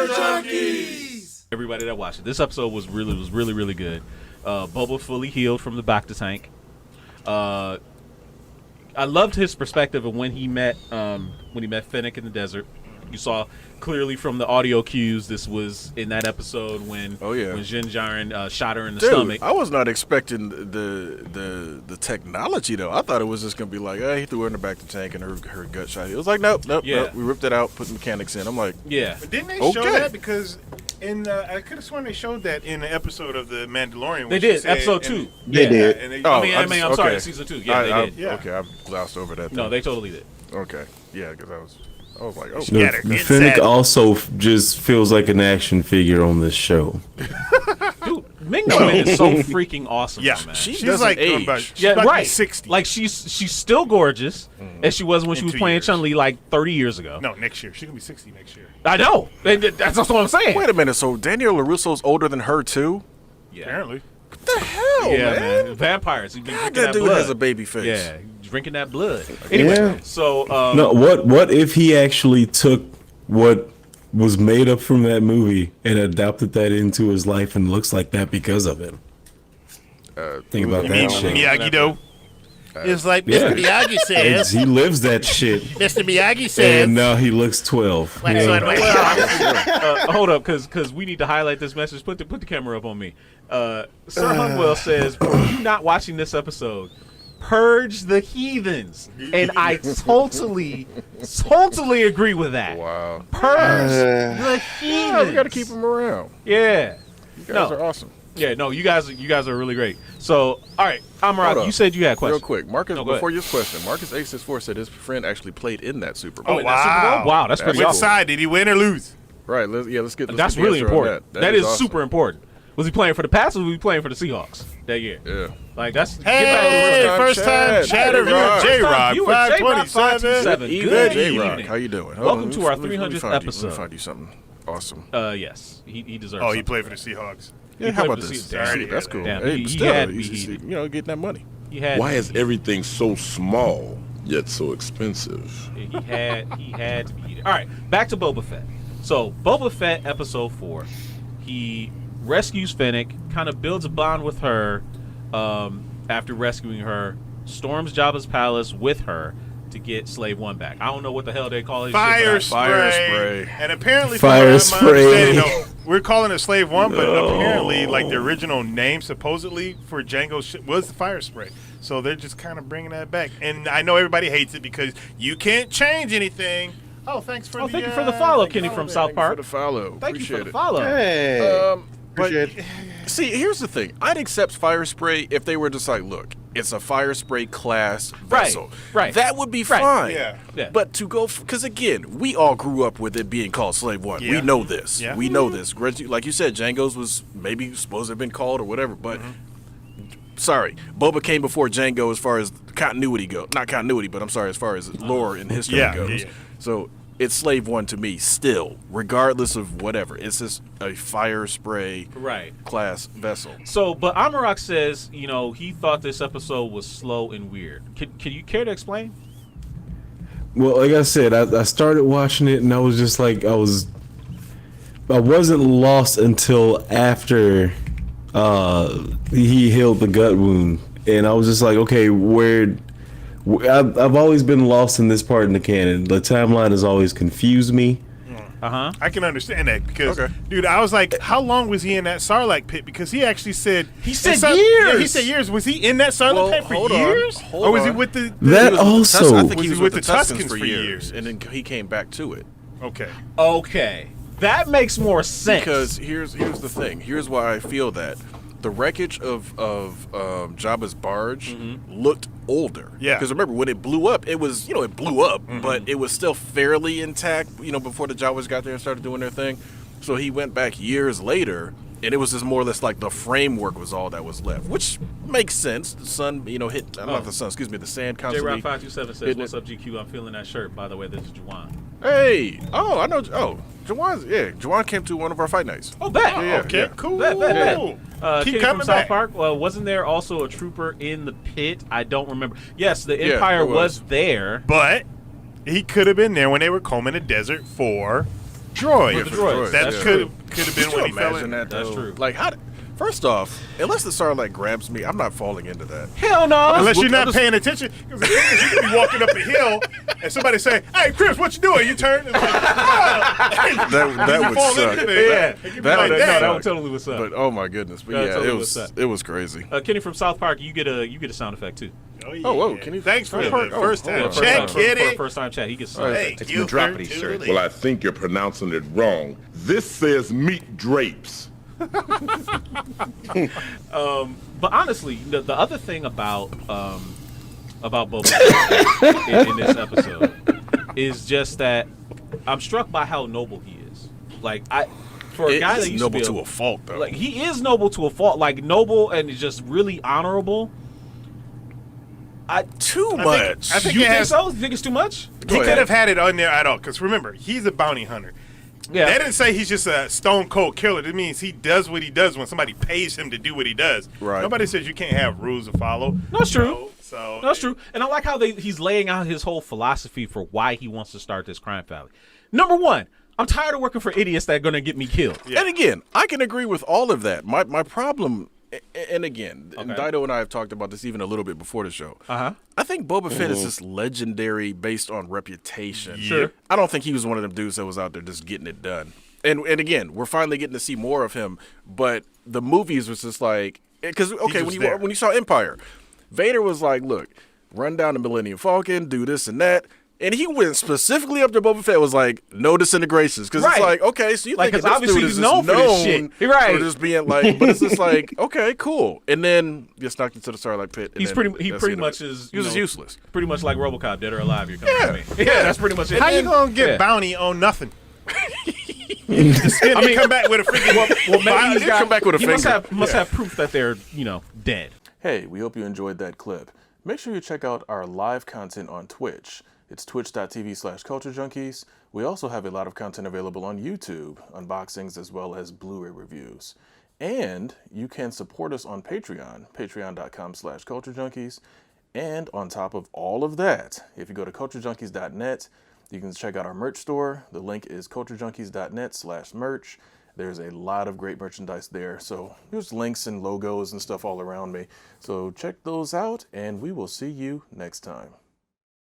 Junkies! Everybody that watched it. This episode was really good. Boba fully healed from the Bacta tank. I loved his perspective of when he met Fennec in the desert. You saw clearly from the audio cues this was in that episode when Jin Jiren shot her in the stomach. I was not expecting the technology though. I thought it was just gonna be like, he threw her in the back of the tank and her gut shot. It was like, nope. We ripped it out, put the mechanics in. I'm like, But didn't they show that? Because I could have sworn they showed that in the episode of the Mandalorian. They did, episode 2. They did. And I'm sorry, season 2. Yeah, they did. Okay, I glossed over that. No, they totally did. Okay, yeah, because I was like, The Fennec also just feels like an action figure on this show. Dude, Ming-Na Wen is so freaking awesome. Yeah, man. she's like age. She's about to be 60. Like she's still gorgeous as she was when she was playing Chun-Li like 30 years ago. No, next year she's gonna be 60 next year. I know. That's what I'm saying. Wait a minute. So Daniel LaRusso's older than her too? Yeah. Apparently. What the hell, man? Vampires. God, that dude has a baby face. Yeah, drinking that blood. Anyway, so no. What if he actually took what was made up from that movie and adopted that into his life and looks like that because of it? Think about that shit. Miyagi-Do. It's like Mr. Miyagi says. He lives that shit. Mr. Miyagi says. And now he looks 12. Hold up, because we need to highlight this message. Put the camera up on me. Sir Hunwell says, for you not watching this episode, purge the heathens. And I totally agree with that. Wow. Purge the heathens. Yeah, we got to keep them around. Yeah. You guys are awesome. Yeah, no, you guys are really great. So, all right, Amarak, you said you had a question. Real quick, Marcus, before your question, Marcus A64 said his friend actually played in that Super Bowl. Oh, wow. Wow, that's pretty Which awesome. side? Did he win or lose? Right, let's get That's get really the answer on important. That is awesome. super important. Was he playing for the Pats or was he playing for the Seahawks that year? Yeah. Like, that's... Hey, first time chatter viewer J-Rock, 527. Good J-Rock, evening. how you doing? Welcome to our 300th episode. Let me find you something awesome. Yes, he deserves Oh, something. he played for the Seahawks. Yeah, how about this? That's cool. Damn, Hey, he still, had to be he's, heated. getting that money. Why is everything so small yet so expensive? He had to be heated. All right, back to Boba Fett. So, Boba Fett, episode 4. He rescues Fennec, kind of builds a bond with her after rescuing her, storms Jabba's palace with her to get Slave 1 back. I don't know what the hell they call it. Fire spray. And apparently, Fire spray. We're calling it Slave 1, but apparently, like, the original name supposedly for Django's ship was the fire spray. So they're just kind of bringing that back. And I know everybody hates it because you can't change anything. Oh, thanks for thank you for the follow, Kenny from South Park. Thank you for the follow. Thank you Appreciate for the it. follow. Hey. But see, here's the thing. I'd accept fire spray if they were just like, look, it's a fire spray class vessel. Right. That would be fine. Yeah. But to go, because again, we all grew up with it being called Slave 1. Yeah. We know this. Yeah. We know this. Like you said, Django's was maybe supposed to have been called or whatever, but sorry, Boba came before Django as far as continuity goes. Not continuity, but I'm sorry, as far as lore and history goes. Yeah. So it's Slave 1 to me still, regardless of whatever. It's just a fire spray class vessel. So, but Amarak says, he thought this episode was slow and weird. Can you care to explain? Well, like I said, I started watching it and I was just like, I wasn't lost until after he healed the gut wound. And I was just like, okay, I've always been lost in this part in the canon. The timeline has always confused me. I can understand that because, dude, I was like, how long was he in that Sarlacc pit? Because he actually said years. Yeah, he said years. Was he in that Sarlacc pit for years, or was he with the? That also, I think he was was with with the the Tuskens Tuskens for for years, years. and then he came back to it. Okay. That makes more sense. Because here's the thing. Here's why I feel that the wreckage of Jabba's barge looked older. Yeah. Because remember when it blew up, it was it blew up, but it was still fairly intact. Before the Jawas got there and started doing their thing. So he went back years later, and it was just more or less like the framework was all that was left, which makes sense. The sun, hit. Not the sun. Excuse me. The sand constantly. J-Rock527 says, "What's up, GQ? I'm feeling that shirt. By the way, this is Juwan." Hey. Oh, I know. Oh, Jawan came to one of our fight nights. Oh, bet. Okay. Cool. Bet. Keep Keep coming from back. South Park. Wasn't there also a trooper in the pit? I don't remember. Yes, the Yeah, Empire there was. was there. But he could have been there when they were combing the desert for droid. For the droids. That That's could true. have been Could when you he fell imagine in. that? That's though? true. Like, first off, unless the Sarlacc grabs me, I'm not falling into that. Hell no. Unless you're not paying attention, because the thing is, you could be walking up a hill and somebody say, "Hey, Chris, what you doing?" You turn, and it's like, That would fall suck. into it. Yeah. It could be That like would that. that would totally what's up. But oh my goodness! But That's yeah, totally it what's up. was crazy. Kenny from South Park, you get a sound effect too. Oh, yeah. Oh, whoa, can you- Thanks for Oh, the first hold time. on. Check, for Kitty. first time chat. He gets All right. Hey, It's you been droppity, sir. Well, I think you're pronouncing it wrong. This says meat drapes. But honestly, the other thing about Boba in this episode is just that I'm struck by how noble he is. Like for a guy that He's used noble to be to a fault, though. like he is noble to a fault, like noble and just really honorable. Too much. I think You it think has. so? You think it's too much? He Go could ahead. have had it on there at all. Because remember, he's a bounty hunter. Yeah. They didn't say he's just a stone cold killer. That means he does what he does when somebody pays him to do what he does. Right. Nobody says you can't have rules to follow. That's true. So That's true. And I like how he's laying out his whole philosophy for why he wants to start this crime family. Number one, I'm tired of working for idiots that are going to get me killed. Yeah. And again, I can agree with all of that. My problem, and again, and Okay. Dido and I have talked about this even a little bit before the show. Uh-huh. I think Boba Fett is just legendary based on reputation. Sure. I don't think he was one of them dudes that was out there just getting it done. And again, we're finally getting to see more of him. But the movies was just like, because okay, was there. when you saw Empire, Vader was like, look, run down the Millennium Falcon, do this and that. And he went specifically up to Boba Fett, was like, no disintegrations. Because Right. it's like, okay, so you Like, think 'cause this obviously dude he's is just known for this shit. Right. for just being like, but it's just like, okay, cool. And then gets knocked into the Sarlacc pit. and He's then pretty that's the pretty end of much it. is He was you just know, useless. Pretty much like RoboCop, dead or alive. You're coming Yeah. to me. Yeah, that's pretty much it. How you And- gonna get yeah. bounty on nothing? I mean, come back with a freaking. Well, maybe He'll he's got, come back with a he finger. must have proof that they're dead. Hey, we hope you enjoyed that clip. Make sure you check out our live content on Twitch. It's twitch.tv/culturejunkies. We also have a lot of content available on YouTube, unboxings as well as Blu-ray reviews. And you can support us on Patreon, patreon.com/culturejunkies. And on top of all of that, if you go to culturejunkies.net, you can check out our merch store. The link is culturejunkies.net/merch. There's a lot of great merchandise there. So there's links and logos and stuff all around me. So check those out, and we will see you next time.